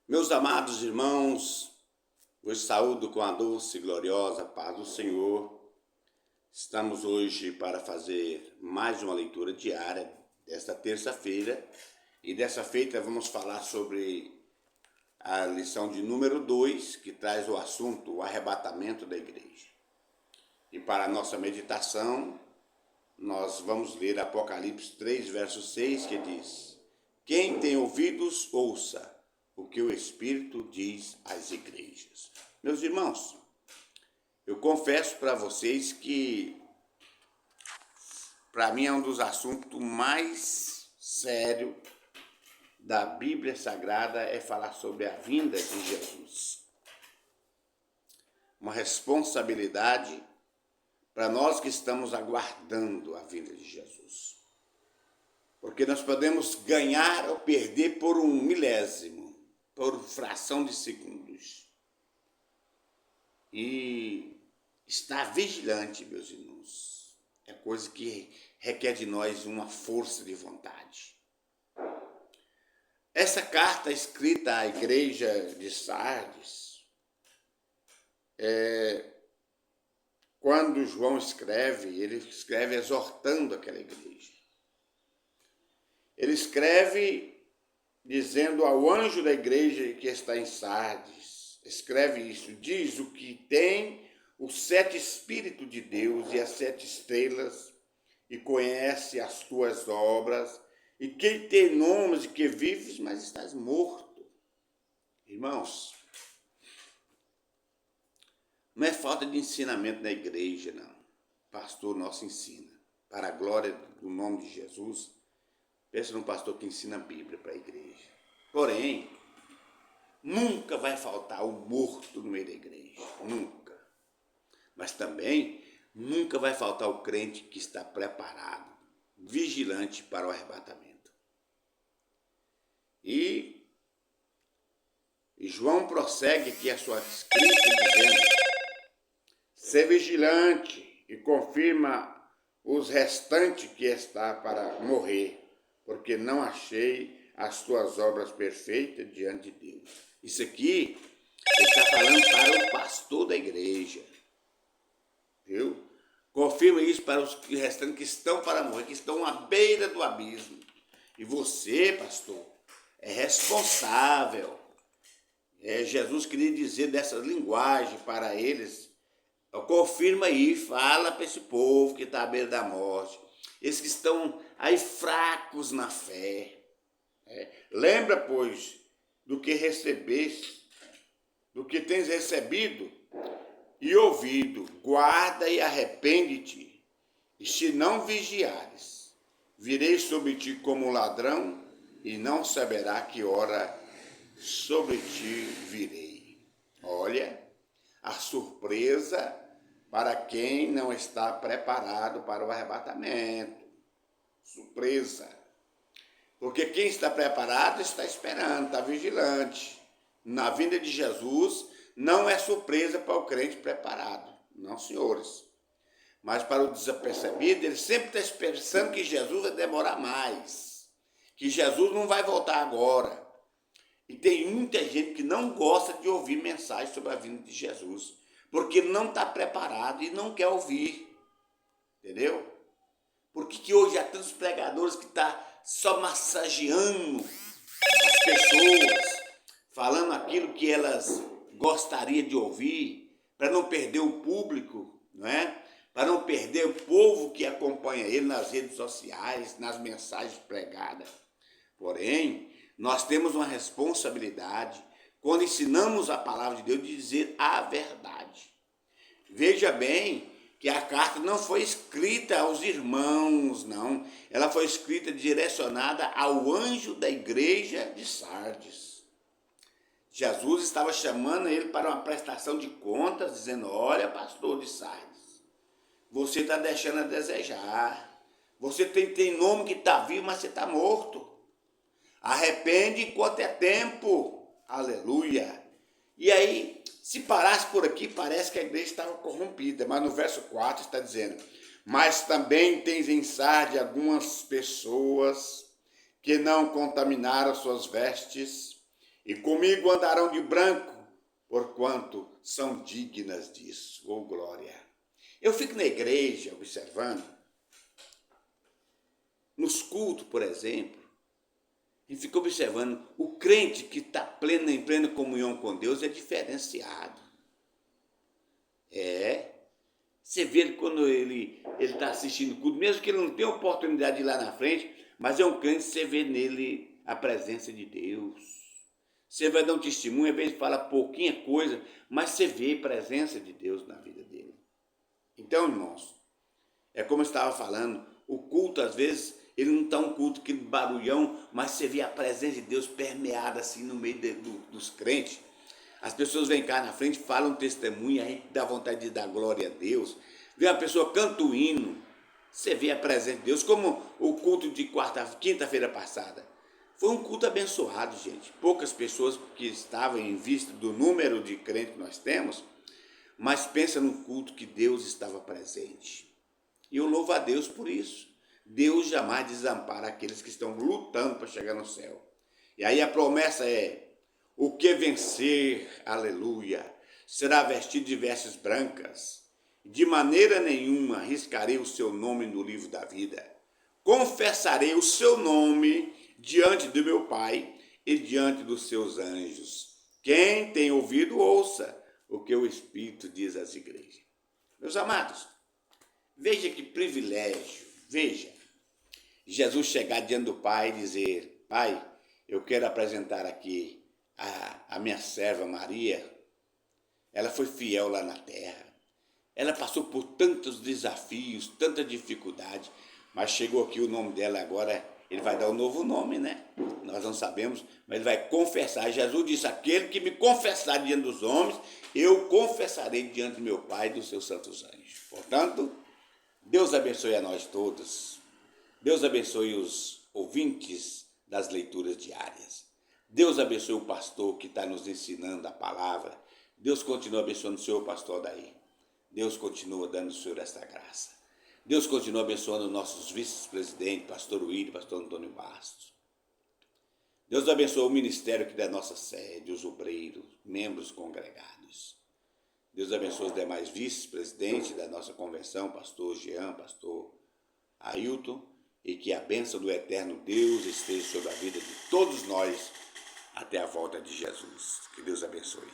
Meus amados irmãos, vos saúdo com a doce e gloriosa paz do Senhor. Estamos hoje para fazer mais uma leitura diária desta terça-feira. E dessa feita vamos falar sobre a lição de número 2, que traz o assunto o arrebatamento da igreja. E para a nossa meditação, nós vamos ler Apocalipse 3, verso 6, que diz: Quem tem ouvidos, ouça o que o Espírito diz às igrejas. Meus irmãos, eu confesso para vocês que para mim é um dos assuntos mais sérios da Bíblia Sagrada é falar sobre a vinda de Jesus. Uma responsabilidade para nós que estamos aguardando a vinda de Jesus. Porque nós podemos ganhar ou perder por um milésimo, por fração de segundos. E estar vigilante, meus irmãos, é coisa que requer de nós uma força de vontade. Essa carta escrita à igreja de Sardes, quando João escreve, ele escreve exortando aquela igreja. Ele escreve dizendo ao anjo da igreja que está em Sardes, escreve isso, diz o que tem os 7 Espíritos de Deus e as 7 estrelas, e conhece as tuas obras, e quem tem nomes de que vives, mas estás morto. Irmãos, não é falta de ensinamento na igreja, não. O pastor nosso ensina. Para a glória do nome de Jesus, pensa num pastor que ensina a Bíblia para a igreja. Porém, nunca vai faltar o morto no meio da igreja. Nunca. Mas também nunca vai faltar o crente que está preparado, vigilante para o arrebatamento. E João prossegue aqui a sua escrita dizendo: ser vigilante e confirma os restantes que está para morrer, porque não achei as tuas obras perfeitas diante de Deus. Isso aqui ele está falando para o pastor da igreja. Viu? Confirma isso para os restantes que estão para morrer, que estão à beira do abismo. E você, pastor, é responsável. Jesus queria dizer dessa linguagem para eles. Confirma aí, fala para esse povo que está à beira da morte. Esses que estão aí fracos na fé. Lembra, pois, do que recebeste, do que tens recebido e ouvido, guarda e arrepende-te, e se não vigiares, virei sobre ti como ladrão, e não saberá que hora sobre ti virei. Olha, a surpresa para quem não está preparado para o arrebatamento. Surpresa. Porque quem está preparado está esperando, está vigilante. Na vinda de Jesus, não é surpresa para o crente preparado. Não, senhores. Mas para o desapercebido, ele sempre está pensando que Jesus vai demorar mais. Que Jesus não vai voltar agora. E tem muita gente que não gosta de ouvir mensagens sobre a vinda de Jesus. Porque não está preparado e não quer ouvir. Entendeu? Por que hoje há tantos pregadores que estão só massageando as pessoas, falando aquilo que elas gostariam de ouvir, para não perder o público, não é? Para não perder o povo que acompanha ele nas redes sociais, nas mensagens pregadas. Porém, nós temos uma responsabilidade, quando ensinamos a palavra de Deus, de dizer a verdade. Veja bem que a carta não foi escrita aos irmãos, não. Ela foi escrita direcionada ao anjo da igreja de Sardes. Jesus estava chamando ele para uma prestação de contas, dizendo: olha, pastor de Sardes, você está deixando a desejar. Você tem nome que está vivo, mas você está morto. Arrepende enquanto é tempo. Aleluia. E aí, se parasse por aqui, parece que a igreja estava corrompida. Mas no verso 4 está dizendo: mas também tens em Sardes algumas pessoas que não contaminaram suas vestes e comigo andarão de branco, porquanto são dignas disso. Oh, glória! Eu fico na igreja observando, nos cultos, por exemplo, e fico observando, o crente que está em plena comunhão com Deus é diferenciado. Você vê ele quando ele está assistindo o culto, mesmo que ele não tenha oportunidade de ir lá na frente, mas é um crente, você vê nele a presença de Deus. Você vai dar um testemunho, às vezes fala pouquinha coisa, mas você vê a presença de Deus na vida dele. Então, irmãos, é como eu estava falando, o culto, às vezes, ele não está um culto que barulhão, mas você vê a presença de Deus permeada assim no meio dos crentes. As pessoas vêm cá na frente, falam testemunho, aí dá vontade de dar glória a Deus. Vê uma pessoa canta o hino, você vê a presença de Deus, como o culto de quinta-feira passada. Foi um culto abençoado, gente. Poucas pessoas que estavam em vista do número de crentes que nós temos, mas pensa no culto que Deus estava presente. E eu louvo a Deus por isso. Deus jamais desampara aqueles que estão lutando para chegar no céu. E aí a promessa é: o que vencer, aleluia, será vestido de vestes brancas. De maneira nenhuma riscarei o seu nome no livro da vida. Confessarei o seu nome diante do meu Pai e diante dos seus anjos. Quem tem ouvido, ouça o que o Espírito diz às igrejas. Meus amados, veja que privilégio, veja, Jesus chegar diante do Pai e dizer: Pai, eu quero apresentar aqui a minha serva Maria. Ela foi fiel lá na terra, ela passou por tantos desafios, tanta dificuldade, mas chegou aqui o nome dela agora, ele vai dar um novo nome, né? Nós não sabemos, mas ele vai confessar. Jesus disse: aquele que me confessar diante dos homens, eu confessarei diante do meu Pai e dos seus santos anjos. Portanto, Deus abençoe a nós todos. Deus abençoe os ouvintes das leituras diárias. Deus abençoe o pastor que está nos ensinando a palavra. Deus continua abençoando o senhor, pastor Daí. Deus continua dando ao senhor esta graça. Deus continua abençoando nossos vice-presidentes, pastor Willi, pastor Antônio Bastos. Deus abençoe o ministério aqui da nossa sede, os obreiros, membros congregados. Deus abençoe os demais vice-presidentes da nossa convenção, pastor Jean, pastor Ailton, e que a bênção do eterno Deus esteja sobre a vida de todos nós até a volta de Jesus. Que Deus abençoe.